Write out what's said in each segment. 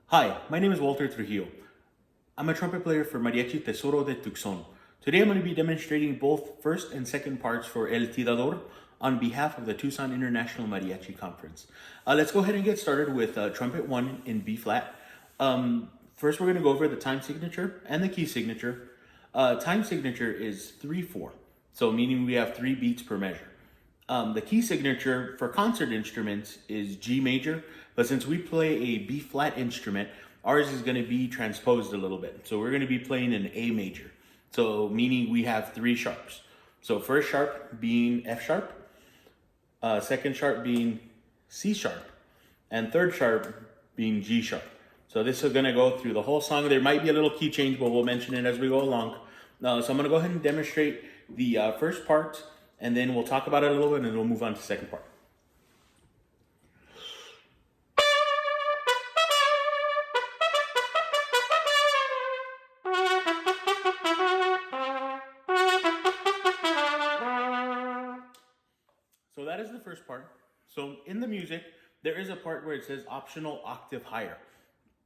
Hi, my name is Walter Trujillo. I'm a trumpet player for Mariachi Tesoro de Tucson. Today I'm going to be demonstrating both first and second parts for El Tirador on behalf of the Tucson International Mariachi Conference. Let's go ahead and get started with Trumpet 1 in B flat. First we're going to go over the time signature and the key signature. Time signature is 3/4, so meaning we have 3 beats per measure. The key signature for concert instruments is G major, but since we play a B flat instrument, ours is going to be transposed a little bit. So we're going to be playing an A major. So meaning we have 3 sharps. So first sharp being F sharp, second sharp being C sharp, and third sharp being G sharp. So this is going to go through the whole song. There might be a little key change, but we'll mention it as we go along. So I'm going to go ahead and demonstrate the first part, and then we'll talk about it a little bit, and then we'll move on to the second part. So that is the first part. So in the music, there is a part where it says optional octave higher.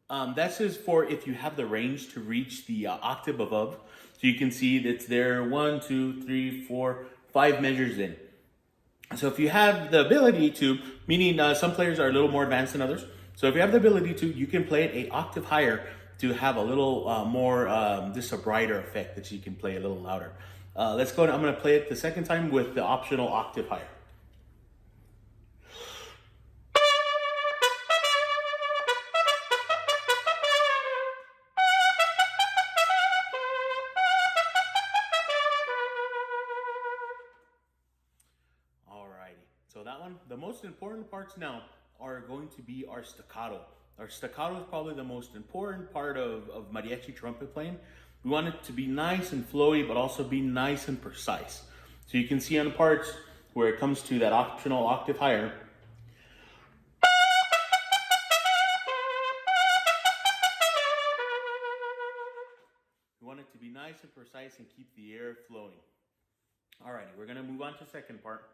That's just for if you have the range to reach the octave above. So you can see that's there 1, 2, 3, 4, 5 measures in. So if you have the ability to, meaning some players are a little more advanced than others. So if you have the ability to, you can play it an octave higher to have a little more, just a brighter effect that you can play a little louder. Let's go. I'm going to play it the second time with the optional octave higher. So that one, the most important parts now are going to be our staccato. Our staccato is probably the most important part of mariachi trumpet playing. We want it to be nice and flowy, but also be nice and precise. So you can see on the parts where it comes to that optional octave higher, we want it to be nice and precise and keep the air flowing. Alrighty, we're gonna move on to the second part.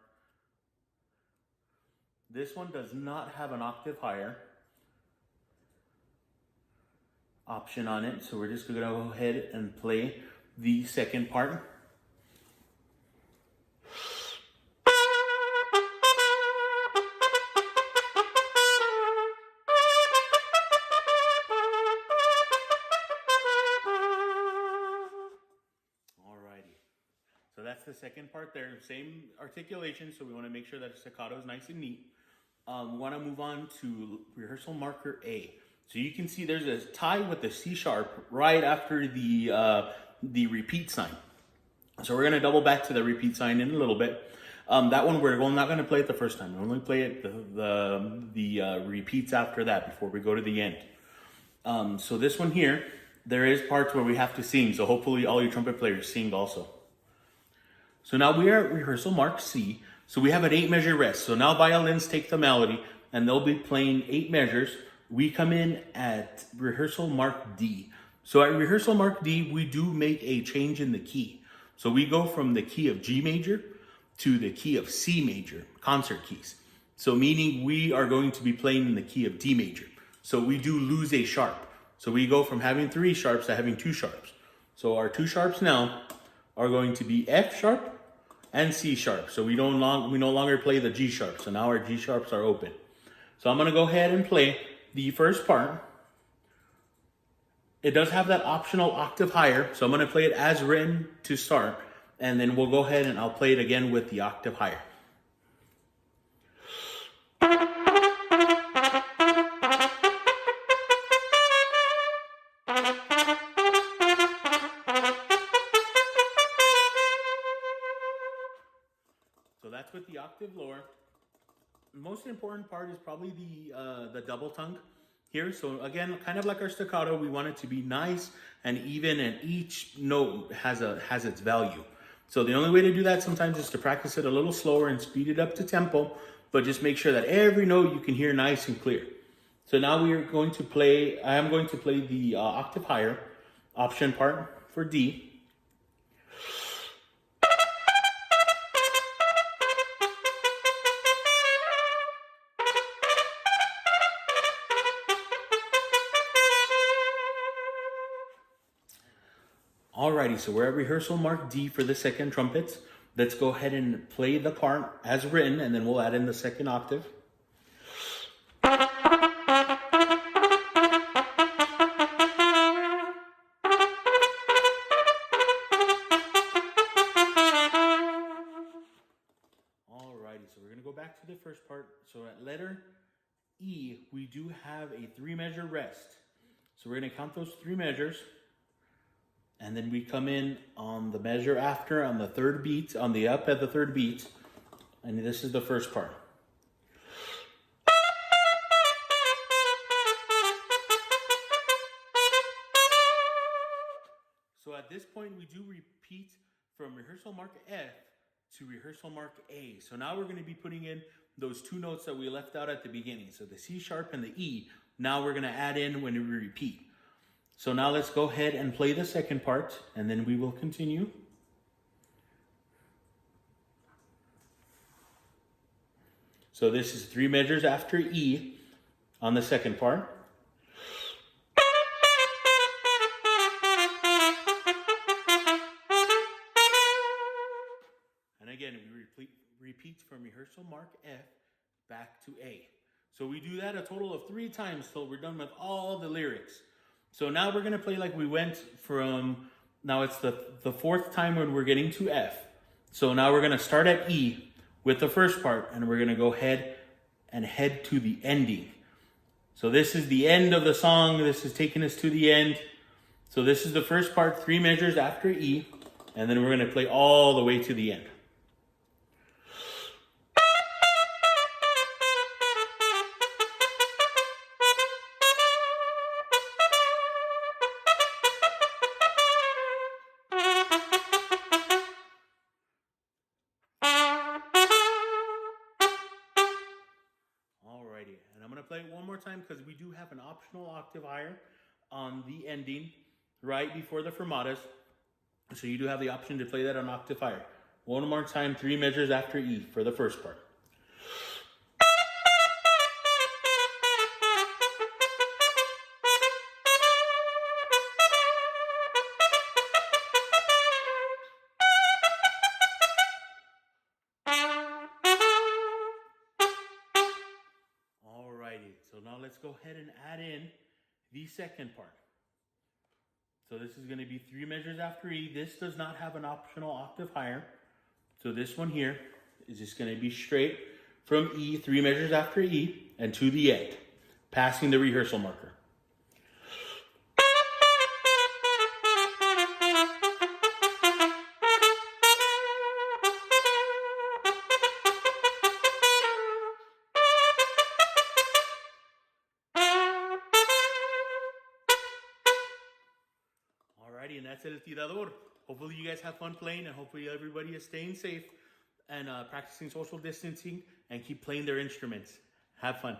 This one does not have an octave higher option on it, so we're just going to go ahead and play the second part. Alrighty, so that's the second part there. Same articulation, so we want to make sure that the staccato is nice and neat. We want to move on to rehearsal marker A. So you can see there's a tie with the C sharp right after the repeat sign. So we're going to double back to the repeat sign in a little bit. That one we're not going to play it the first time. We're only play it the repeats after that before we go to the end. So this one here, there is parts where we have to sing. So hopefully all your trumpet players sing also. So now we are at rehearsal mark C. So we have an 8 measure rest. So now violins take the melody and they'll be playing 8 measures. We come in at rehearsal mark D. So at rehearsal mark D, we do make a change in the key. So we go from the key of G major to the key of C major, concert keys. So meaning we are going to be playing in the key of D major. So we do lose a sharp. So we go from having 3 sharps to having 2 sharps. So our 2 sharps now are going to be F sharp and C sharp. So we no longer play the G sharp. So now our G sharps are open. So I'm going to go ahead and play the first part. It does have that optional octave higher. So I'm going to play it as written to start. And then we'll go ahead and I'll play it again with the octave higher. So that's with the octave lower. The most important part is probably the double tongue here. So again, kind of like our staccato, we want it to be nice and even, and each note has its value. So the only way to do that sometimes is to practice it a little slower and speed it up to tempo, but just make sure that every note you can hear nice and clear. So now I am going to play the octave higher option part for D. Alrighty, so we're at rehearsal mark D for the second trumpet. Let's go ahead and play the part as written, and then we'll add in the second octave. Alrighty, so we're going to go back to the first part. So at letter E, we do have a 3-measure rest. So we're going to count those 3 measures. And then we come in on the measure after, on the third beat, on the up at the third beat. And this is the first part. So at this point, we do repeat from rehearsal mark F to rehearsal mark A. So now we're going to be putting in those 2 notes that we left out at the beginning. So the C sharp and the E. Now we're going to add in when we repeat. So now let's go ahead and play the second part, and then we will continue. So this is 3 measures after E on the second part. And again, we repeat from rehearsal mark F back to A. So we do that a total of 3 times till we're done with all the lyrics. So now we're going to play like we went from, now it's the 4th time when we're getting to F. So now we're going to start at E with the first part, and we're going to go ahead and head to the ending. So this is the end of the song. This is taking us to the end. So this is the first part, 3 measures after E, and then we're going to play all the way to the end. Alrighty, and I'm going to play it one more time because we do have an optional octave higher on the ending right before the fermatas. So you do have the option to play that on octave higher. One more time, 3 measures after E for the first part. So now let's go ahead and add in the second part. So this is going to be 3 measures after E. This does not have an optional octave higher. So this one here is just going to be straight from E, 3 measures after E, and to the end, passing the rehearsal marker. Alrighty, and that's it, Tirador. Hopefully you guys have fun playing, and hopefully everybody is staying safe and practicing social distancing and keep playing their instruments. Have fun.